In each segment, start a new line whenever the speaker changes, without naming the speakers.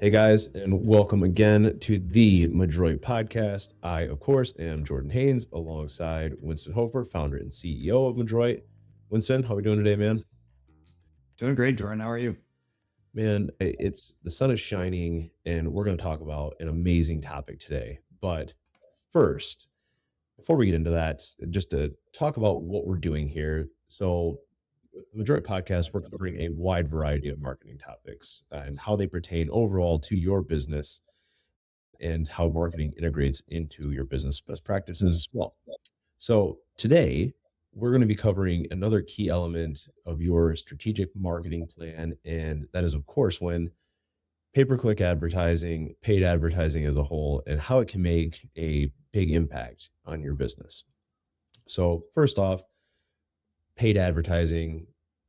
Hey guys, and welcome again to the Madroit podcast. I, of course, am Jordan Haynes alongside Winston Hofer, founder and CEO of Madroit. Winston, how are we doing today, man?
Doing great, Jordan. How are you?
Man, it's the sun is shining, and we're going to talk about an amazing topic today. But first, before we get into that, just to talk about what we're doing here. So, with the Madroit podcast, we're covering a wide variety of marketing topics and how they pertain overall to your business and how marketing integrates into your business best practices as well. So, today we're going to be covering another key element of your strategic marketing plan. And that is, of course, when pay per click advertising, paid advertising as a whole, and how it can make a big impact on your business. So, first off, paid advertising,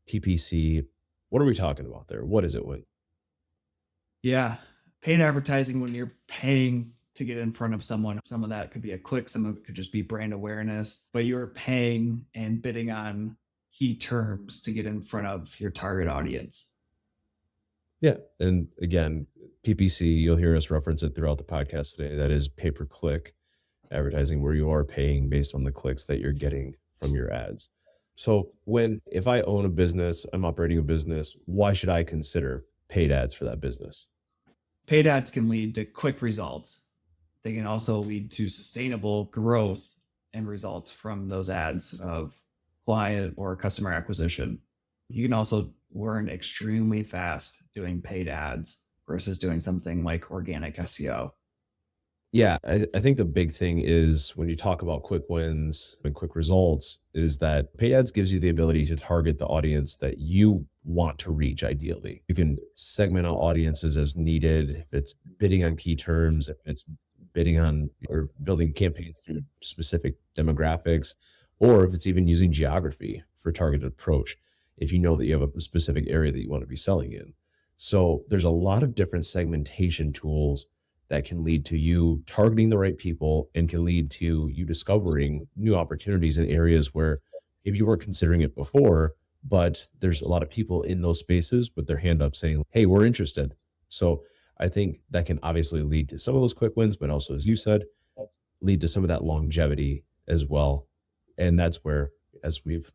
PPC. What are we talking about there? What is it, Win?
Yeah, paid advertising when you're paying to get in front of someone. Some of that could be a click, some of it could just be brand awareness, but you're paying and bidding on key terms to get in front of your target audience.
Yeah. And again, PPC, you'll hear us reference it throughout the podcast today. That is pay per click advertising, where you are paying based on the clicks that you're getting from your ads. So, if I own a business, I'm operating a business, why should I consider paid ads for that business?
Paid ads can lead to quick results. They can also lead to sustainable growth and results from those ads of client or customer acquisition. You can also learn extremely fast doing paid ads versus doing something like organic SEO.
Yeah, I think the big thing is when you talk about quick wins and quick results, is that paid ads gives you the ability to target the audience that you want to reach ideally. You can segment out audiences as needed. If it's bidding on key terms, if it's bidding on or building campaigns through specific demographics, or if it's even using geography for targeted approach, if you know that you have a specific area that you want to be selling in. So there's a lot of different segmentation tools that can lead to you targeting the right people and can lead to you discovering new opportunities in areas where maybe you weren't considering it before, but there's a lot of people in those spaces with their hand up saying, hey, we're interested. So I think that can obviously lead to some of those quick wins, but also, as you said, lead to some of that longevity as well. And that's where, as we've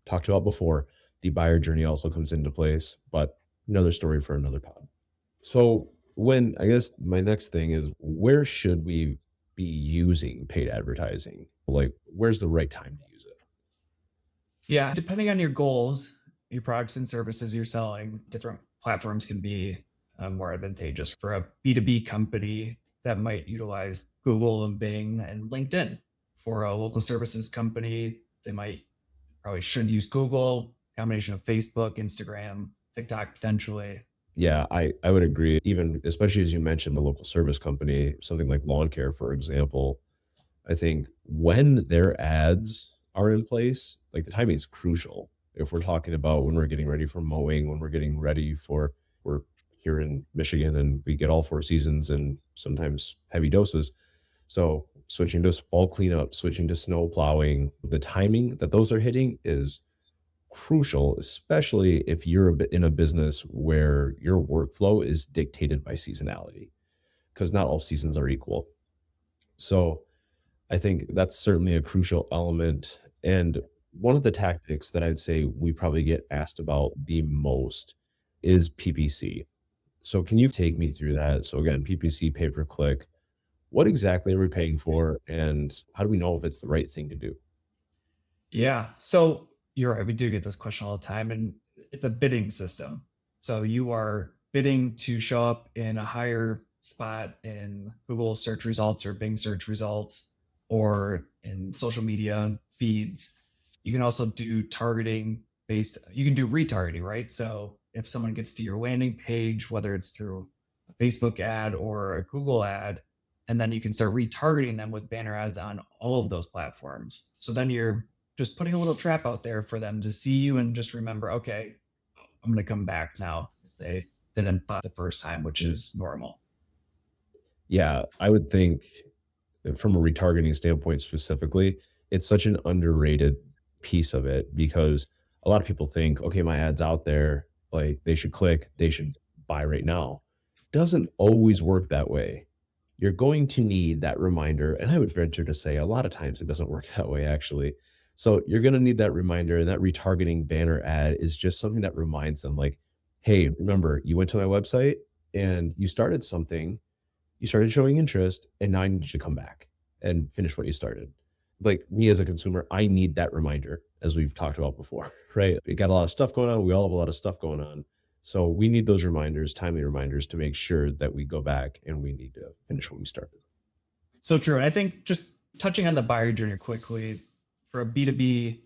talked about before, the buyer journey also comes into place, but another story for another pod. So I guess my next thing is, where should we be using paid advertising? Like, where's the right time to use it?
Yeah, depending on your goals, your products and services you're selling, different platforms can be more advantageous. For a B2B company, that might utilize Google and Bing and LinkedIn. For a local services company, they probably should use Google, combination of Facebook, Instagram, TikTok potentially.
Yeah, I would agree. Even especially as you mentioned, the local service company, something like lawn care, for example, I think when their ads are in place, like the timing is crucial. If we're talking about when we're getting ready for mowing, when we're getting ready for, we're here in Michigan and we get all four seasons and sometimes heavy doses. So switching to fall cleanup, switching to snow plowing, the timing that those are hitting is crucial, especially if you're in a business where your workflow is dictated by seasonality, because not all seasons are equal. So I think that's certainly a crucial element. And one of the tactics that I'd say we probably get asked about the most is PPC. So can you take me through that? So again, PPC, pay per click, what exactly are we paying for? And how do we know if it's the right thing to do?
Yeah. So you're right. We do get this question all the time, and it's a bidding system. So you are bidding to show up in a higher spot in Google search results or Bing search results or in social media feeds. You can also do targeting you can do retargeting, right? So if someone gets to your landing page, whether it's through a Facebook ad or a Google ad, and then you can start retargeting them with banner ads on all of those platforms. So then you're just putting a little trap out there for them to see you and just remember, okay, I'm going to come back now if they didn't buy the first time, which is normal.
Yeah, I would think from a retargeting standpoint specifically, it's such an underrated piece of it, because a lot of people think, okay, my ad's out there, like they should click, they should buy right now. doesn't always work that way. You're going to need that reminder. And I would venture to say a lot of times it doesn't work that way, actually. So you're going to need that reminder. And that retargeting banner ad is just something that reminds them, like, hey, remember, you went to my website and you started something, you started showing interest, and now I need you to come back and finish what you started. Like me as a consumer, I need that reminder, as we've talked about before, right? We got a lot of stuff going on. We all have a lot of stuff going on. So we need those reminders, timely reminders, to make sure that we go back and we need to finish what we started.
So true. And I think just touching on the buyer journey quickly for a B2B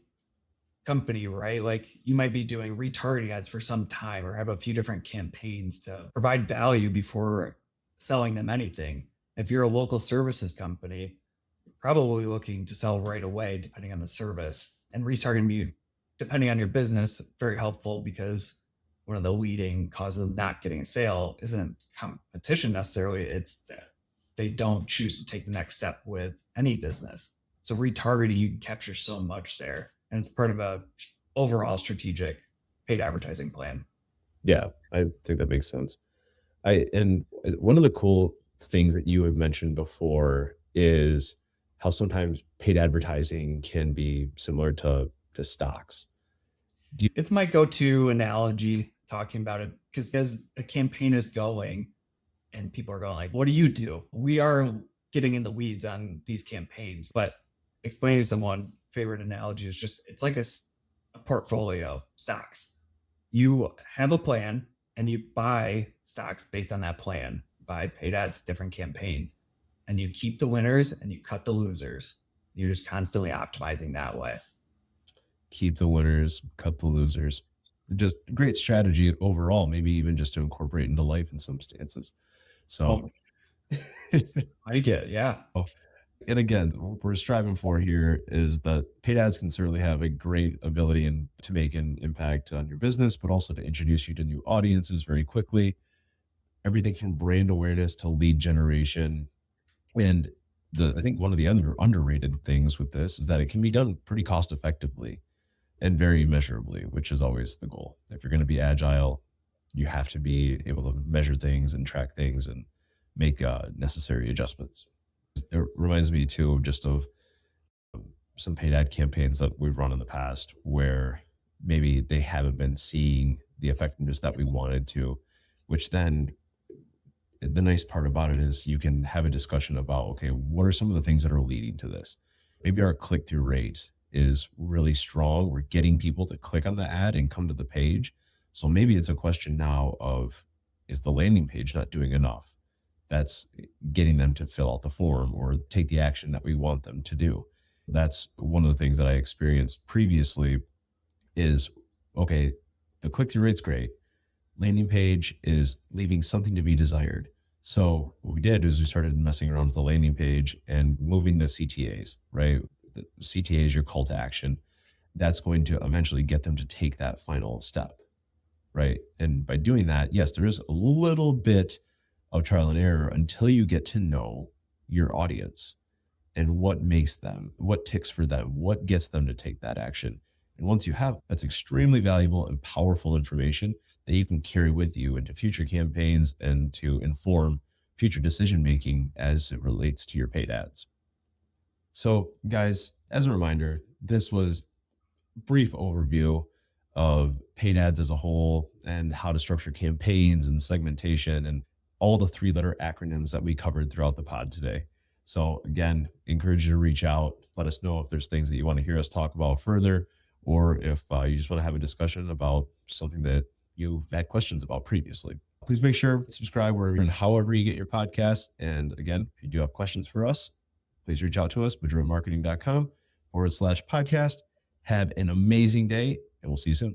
company, right? Like you might be doing retargeting ads for some time or have a few different campaigns to provide value before selling them anything. If you're a local services company, you're probably looking to sell right away, depending on the service. And retargeting, depending on your business, very helpful because one of the leading causes of not getting a sale isn't competition necessarily. It's that they don't choose to take the next step with any business. So retargeting, you can capture so much there. And it's part of a overall strategic paid advertising plan.
Yeah, I think that makes sense. And one of the cool things that you have mentioned before is how sometimes paid advertising can be similar to stocks.
It's my go-to analogy talking about it because as a campaign is going and people are going like, what do you do? We are getting in the weeds on these campaigns, but explaining to someone, favorite analogy is just, it's like a portfolio, stocks. You have a plan and you buy stocks based on that plan, buy paid ads, different campaigns, and you keep the winners and you cut the losers. You're just constantly optimizing that way.
Keep the winners, cut the losers. Just great strategy overall, maybe even just to incorporate into life in some stances. So
I get, yeah.
And again, what we're striving for here is that paid ads can certainly have a great ability to make an impact on your business, but also to introduce you to new audiences very quickly. Everything from brand awareness to lead generation. And I think one of the underrated things with this is that it can be done pretty cost effectively and very measurably, which is always the goal. If you're going to be agile, you have to be able to measure things and track things and make necessary adjustments. It reminds me too just of some paid ad campaigns that we've run in the past where maybe they haven't been seeing the effectiveness that we wanted to, which then the nice part about it is you can have a discussion about, okay, what are some of the things that are leading to this? Maybe our click-through rate is really strong. We're getting people to click on the ad and come to the page. So maybe it's a question now of, is the landing page not doing enough? That's getting them to fill out the form or take the action that we want them to do. That's one of the things that I experienced previously is, okay, the click-through rate's great. Landing page is leaving something to be desired. So what we did is we started messing around with the landing page and moving the CTAs, right? The CTA is your call to action. That's going to eventually get them to take that final step, right? And by doing that, yes, there is a little bit of trial and error until you get to know your audience and what makes them, what ticks for them, what gets them to take that action. And once you have, that's extremely valuable and powerful information that you can carry with you into future campaigns and to inform future decision-making as it relates to your paid ads. So guys, as a reminder, this was a brief overview of paid ads as a whole and how to structure campaigns and segmentation and all the 3-letter acronyms that we covered throughout the pod today. So again, encourage you to reach out. Let us know if there's things that you want to hear us talk about further, or if you just want to have a discussion about something that you've had questions about previously. Please make sure to subscribe wherever and however you get your podcasts. And again, if you do have questions for us, please reach out to us, madroitmarketing.com/podcast. Have an amazing day, and we'll see you soon.